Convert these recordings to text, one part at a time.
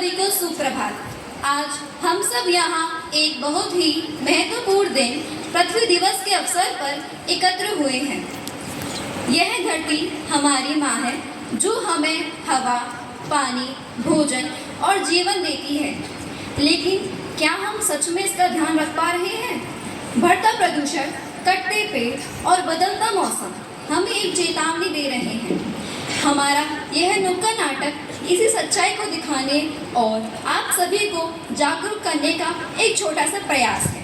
सभी को सुप्रभात। आज हम सब यहाँ एक बहुत ही महत्वपूर्ण दिन पृथ्वी दिवस के अवसर पर एकत्र हुए हैं। यह धरती हमारी माँ है जो हमें हवा, पानी, भोजन और जीवन देती है। लेकिन क्या हम सच में इसका ध्यान रख पा रहे हैं? बढ़ता प्रदूषण, कटते पेड़ और बदलता मौसम हमें एक चेतावनी दे रहे हैं। हमारा यह नुक्कड़ नाटक इसी सच्चाई को दिखाने और आप सभी को जागरूक करने का एक छोटा सा प्रयास है।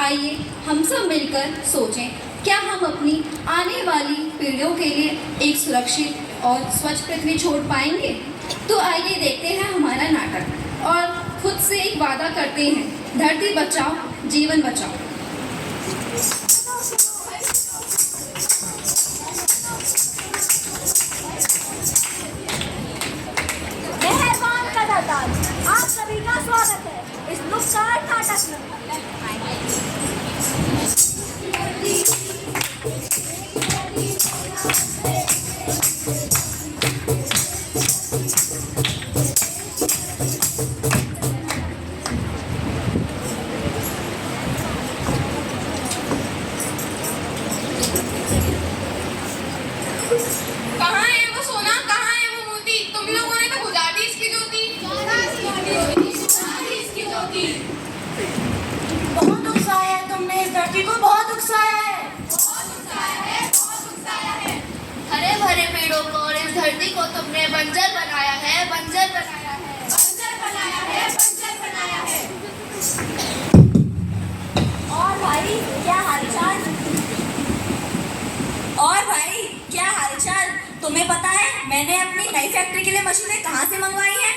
आइए हम सब मिलकर सोचें, क्या हम अपनी आने वाली पीढ़ियों के लिए एक सुरक्षित और स्वच्छ पृथ्वी छोड़ पाएंगे? तो आइए देखते हैं हमारा नाटक और खुद से एक वादा करते हैं, धरती बचाओ, जीवन बचाओ। मेहरबान कलाकार, आप सभी का स्वागत है इस नुक्कड़ नाटक में। कहाँ है वो सोना, कहाँ है वो मोती? तुम लोगों ने तो बुझा दी इसकी ज्योति। बहुत उकसाया है तुमने इस धरती को, बहुत उकसाया है। हरे भरे पेड़ों को और इस धरती को तुमने बंजर बनाया है, बंजर बनाया है, बंजर बनाया है, बंजर बनाया है। और भाई क्या हालचाल? तुम्हें पता है मैंने अपनी नई फैक्ट्री के लिए मशीनें कहाँ से मंगवाई हैं?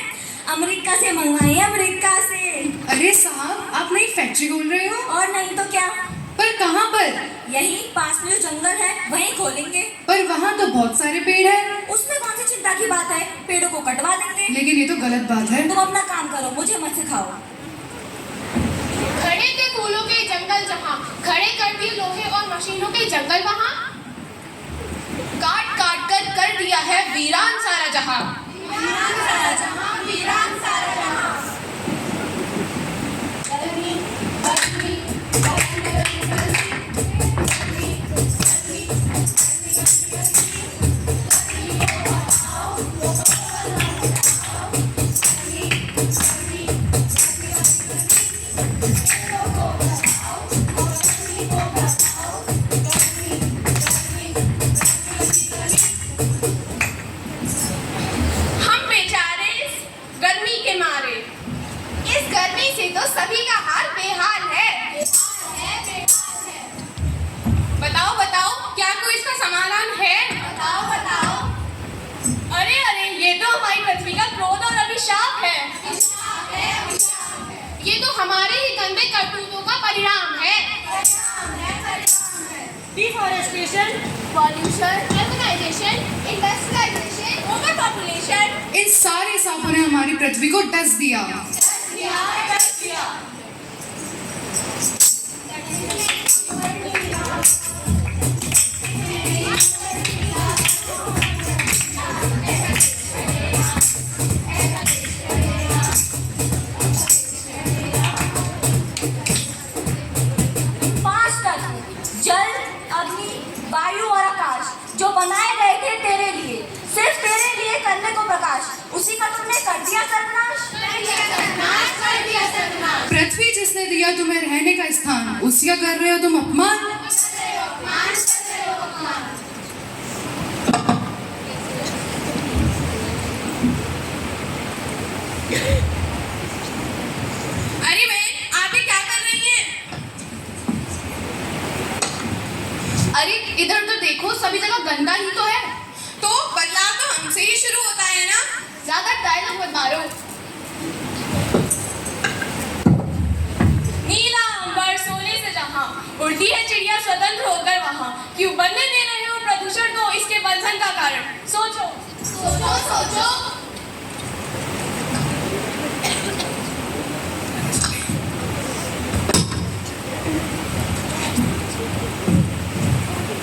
अमेरिका से मंगवाई है, अमेरिका से। अरे साहब, आप नई फैक्ट्री खोल रहे हो? और नहीं तो क्या, पर कहाँ पर? यही पास में जो जंगल है वहीं खोलेंगे। पर वहाँ तो बहुत सारे पेड़ हैं। उसमें कौन सी चिंता की बात है, पेड़ों को कटवा देंगे। लेकिन ये तो गलत बात है। तुम अपना काम करो, मुझे मत सिखाओ। खड़े थे फूलों के जंगल जहाँ, खड़े कर दिए लोहे और मशीनों के जंगल वहाँ। काट काट कर दिया है वीरान सारा जहाँ, वीरान सारा जहाँ, वीरान सारा जहाँ। तो सभी का हाल बेहाल है। बताओ बताओ, क्या कोई इसका समाधान है? बताओ बताओ। अरे अरे, ये तो हमारी पृथ्वी का क्रोध और अभिशाप है। ये तो हमारे ही गंदे करतूतों का परिणाम है। Deforestation, pollution, urbanisation, industrialisation, over population, इन सारे सांपों ने हमारी पृथ्वी को डस दिया। जल, अग्नि, वायु और आकाश जो बनाए गए थे तेरे लिए, सिर्फ तेरे लिए करने को प्रकाश, उसी का तुमने कर दिया सर्वनाश। पृथ्वी जिसने दिया तुम्हें रहने का स्थान, उसी का कर रहे हो तुम अपमान। अरे बहन, आप ये क्या कर रही हैं? अरे इधर तो देखो, सभी जगह गंदा ही तो है। तो बदलाव तो हमसे ही शुरू होता है ना। ज्यादा डायलॉग मत मारो। नीला अंबर सोने से जहां, उड़ती है चिड़िया स्वतंत्र होकर वहां। क्यों बनने दे रहे हो प्रदूषण को, इसके बंधन का कारण सोचो सोचो सोचो।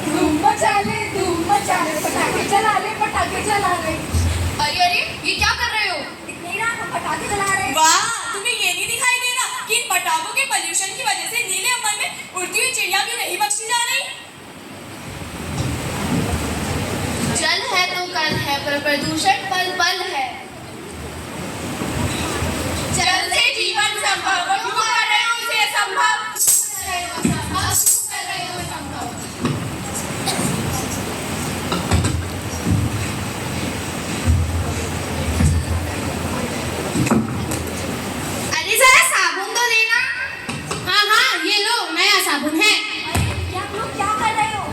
धूम मचा ले, पटाखे चला ले, पटाखे चला ले। अरे अरे, ये क्या कर रहे हो? नीला पटाखे जला रहे हैं। वाह, तुम्हें ये नहीं दिखाई दे रहा कि इन पटाखों के पोल्यूशन की वजह से नीले अंबर में उड़ती हुई चिड़िया भी नहीं बख्शी जा रही। जल है तो कल है, पर प्रदूषण पल पल है। जल से जीवन संभव, और क्यों कर रहे हो इसे असंभव? अरे जरा साबुन तो देना। हाँ हाँ, ये लो, नया साबुन है। अरे आप लोग क्या कर रहे हो?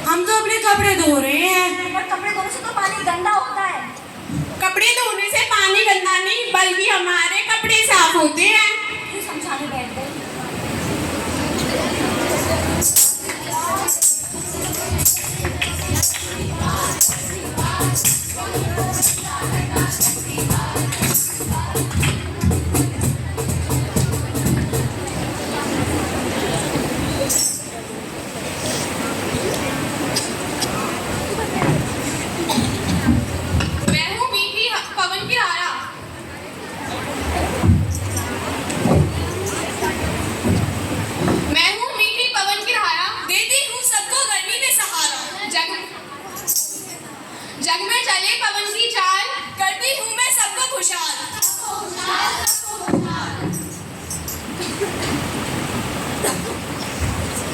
हम तो अपने कपड़े धो रहे हैं। पर कपड़े धोने से तो पानी गंदा होता है। कपड़े धोने से पानी गंदा नहीं, बल्कि हमारे कपड़े साफ होते हैं। फिर समझाने बैठ गए। मैं हूँ मीठी पवन की धारा। मैं हूँ मीठी पवन की धारा, देती हूँ सबको गर्मी में सहारा। जग में चले पवन की चाल, करती हूँ मैं सबको खुशहाल।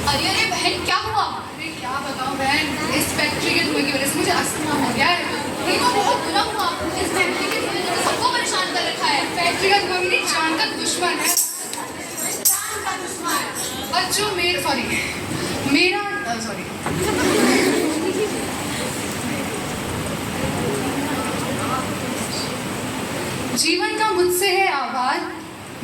अरे अरे बहन, क्या हुआ? अरे क्या बताऊं बहन, इस फैक्ट्री के धुएं की वजह से मुझे अस्थमा हो गया है। ये तो बहुत बुरा हुआ। इस फैक्ट्री के धुएं ने सबको परेशान कर रखा है। फैक्ट्री का धुआं मेरी जान का दुश्मन है। और जो जीवन का मुझसे है आभार,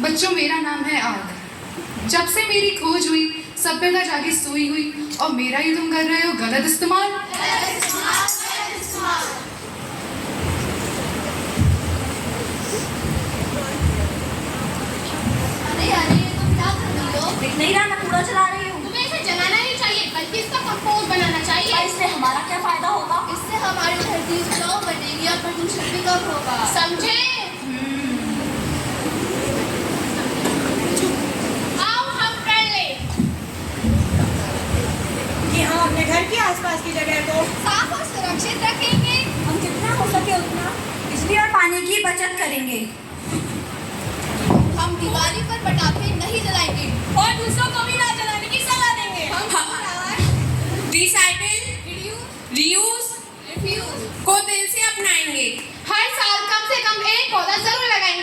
बच्चों मेरा नाम है आग। जब से मेरी खोज हुई, सभ्यता जागी सोई हुई, और मेरा ही तुम कर रहे हो गलत इस्तेमाल। अरे अरे, ये तुम क्या कर रही हो? दिख नहीं रहा, मैं कूड़ा जला रही हूँ। तुम्हें इसे जलाना नहीं चाहिए, बल्कि इसका कंपोस्ट बनाना पर चाहिए। इससे हमारा क्या फायदा होगा? इससे हमारी धरती उपजाऊ बनेगी और प्रदूषण भी कम होगा। समझे? आओ हम कर ले। कि हम अपने घर के आसपास की जगह को साफ और सुरक्षित रखेंगे। हम जितना हो सके उतना बिजली और पानी की बचत करेंगे। हम दिवाली पर पटाखे नहीं जलाएंगे और दूसरों को भी ना जलाने की सलाह देंगे। रिसाइकिल, रीयूज रिफ्यूज को दिल से अपनाएंगे। हर साल कम से कम एक पौधा जरूर लगाएंगे।